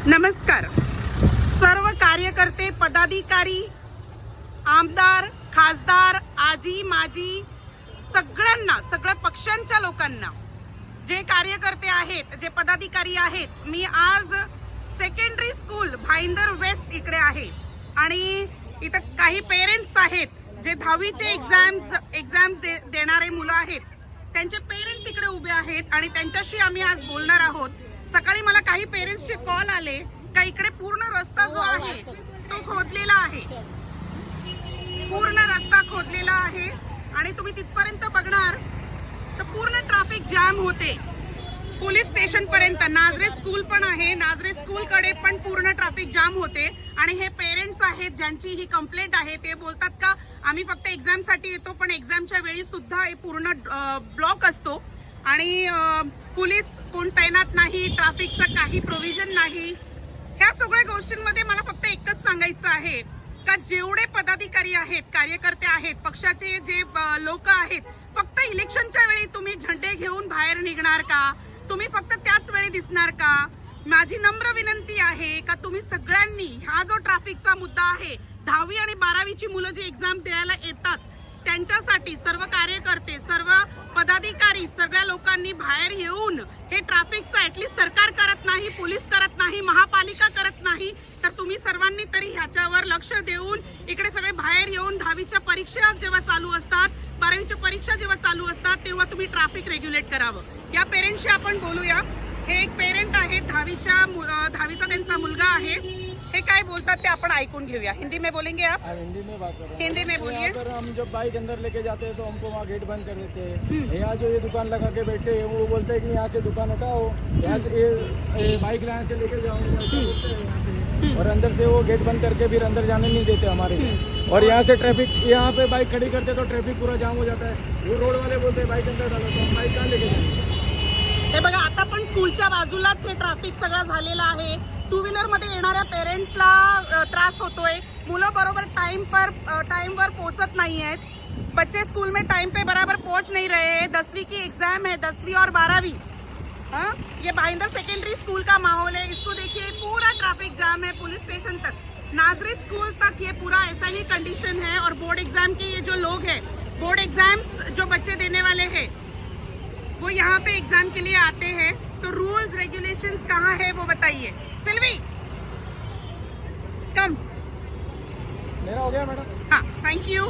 नमस्कार सर्व कार्यकर्ते, पदाधिकारी, आमदार, खासदार, आजी माजी सगळ्यांना, सगळ्या पक्षांच्या लोकांना, जे कार्यकर्ते आहेत, जे पदाधिकारी आहेत, मी आज सेकंडरी स्कूल भाईंदर वेस्ट इकडे आहे आणि इथं काही पेरेंट्स आहेत जे 10वीचे एक्झाम्स देणारे मुलं आहेत, त्यांचे पेरेंट्स इकडे उभे आहेत आणि त्यांच्याशी आम्ही आज बोलणार आहोत। सकाळी मला काही पेरेंट्सचे कॉल आले का इकडे पूर्ण रस्ता जो आहे तो खोदलेला आहे, पूर्ण रस्ता खोदलेला आहे आणि तुम्ही तिथपर्यंत बघणार तर पूर्ण ट्रॅफिक जाम होते पोलीस स्टेशन पर्यंत। नाझरेत स्कूल पण आहे, नाझरेत स्कूल कडे पण पूर्ण ट्रॅफिक जाम होते आणि हे पेरेंट्स आहेत ज्यांची ही कंप्लेंट आहे, ते बोलतात का आम्ही फक्त एक्झाम साठी येतो पण एक्झामच्या वेळी सुद्धा हे पूर्ण ब्लॉक असतो आणि पोलीस कोण तैनात नाही, ट्रॅफिकचं काही प्रोव्हिजन नाही। ह्या सगळ्या गोष्टींमध्ये मला फक्त एकच सांगायचं आहे का जेवढे पदाधिकारी आहेत, कार्यकर्ते आहेत, पक्षाचे जे लोक आहेत, फक्त इलेक्शनच्या वेळी तुम्ही झेंडे घेऊन बाहेर निघणार का? तुम्ही फक्त त्याच वेळी दिसणार का? माझी नम्र विनंती आहे का तुम्ही सगळ्यांनी हा जो ट्रॅफिकचा मुद्दा आहे, 10वी आणि 12वीची मुलं जी एक्झाम द्यायला येतात त्यांच्यासाठी सर्व कार्यकर्ते, सर्व पदाधिकारी, सगळ्या लोकांनी बाहेर येऊन हे ट्रॅफिकचा ऍटलीस्ट सरकार करत नाही, पोलीस करत नाही, महापालिका करत नाही, तर तुम्ही सर्वांनी तरी ह्याच्यावर लक्ष देऊन इकडे सगळे बाहेर येऊन 10वीच्या परीक्षा जेव्हा चालू असतात, 12वीच्या परीक्षा जेव्हा चालू असतात तेव्हा तुम्ही ट्रॅफिक रेग्युलेट करावं। या पेरेंट्सशी आपण बोलूया। हे एक पेरेंट आहे, 10वीचा त्यांचा मुलगा आहे, हे काय बोलतात ते आपण ऐकून घेऊया। हिंदी में बोलेंगे आप? हिंदी में बात कर रहे हैं। हिंदी में बोलिए। अगर हम जब बाइक अंदर लेके जाते हैं तो हमको वहाँ गेट बंद कर देते हैं। यहाँ जो ये दुकान लगा के बैठे हैं वो बोलते हैं कि यहाँ से दुकान हटाओ, यहाँ से ये बाइक यहाँ से लेके जाओ, और अंदर से वो गेट बंद करके फिर अंदर जाने नहीं देते हमारे। और यहाँ से ट्रैफिक, यहाँ पे बाइक खड़ी करते तो ट्रैफिक पूरा जाम हो जाता है। वो रोड वाले बोलते हैं बाइक अंदर डालो, तो हम बाइक कहाँ लेके जाएंगे? हे बघा, आता पण स्कूलच्या बाजूलाच हे ट्रॅफिक सगळं झालेलं आहे। टू व्हीलर मध्ये येणाऱ्या पेरेंट्सला त्रास होतोय, मुलं बरोबर टाइम वर पोहोचत नाही आहेत, बच्चे स्कूल में टाइम पे बराबर पहुंच नहीं रहे हैं। 10वीं की एग्जाम है, 10वीं और 12वीं। हाँ, ये भाईंदर सेकेंडरी स्कूल का माहौल है। इसको देखिए, पूरा ट्रैफिक जाम है पुलिस स्टेशन तक, नाजरेत स्कूल तक ये पूरा ऐसा ही कंडीशन है। और बोर्ड एग्जाम के ये जो लोग हैं, बोर्ड एग्जाम्स जो बच्चे देने वाले हैं वो यहाँ पे एग्जाम के लिए आते हैं, तो रूल्स रेगुलेशंस कहाँ है वो बताइए। सिल्वी कम। मेरा हो गया मैडम। हाँ, थैंक यू।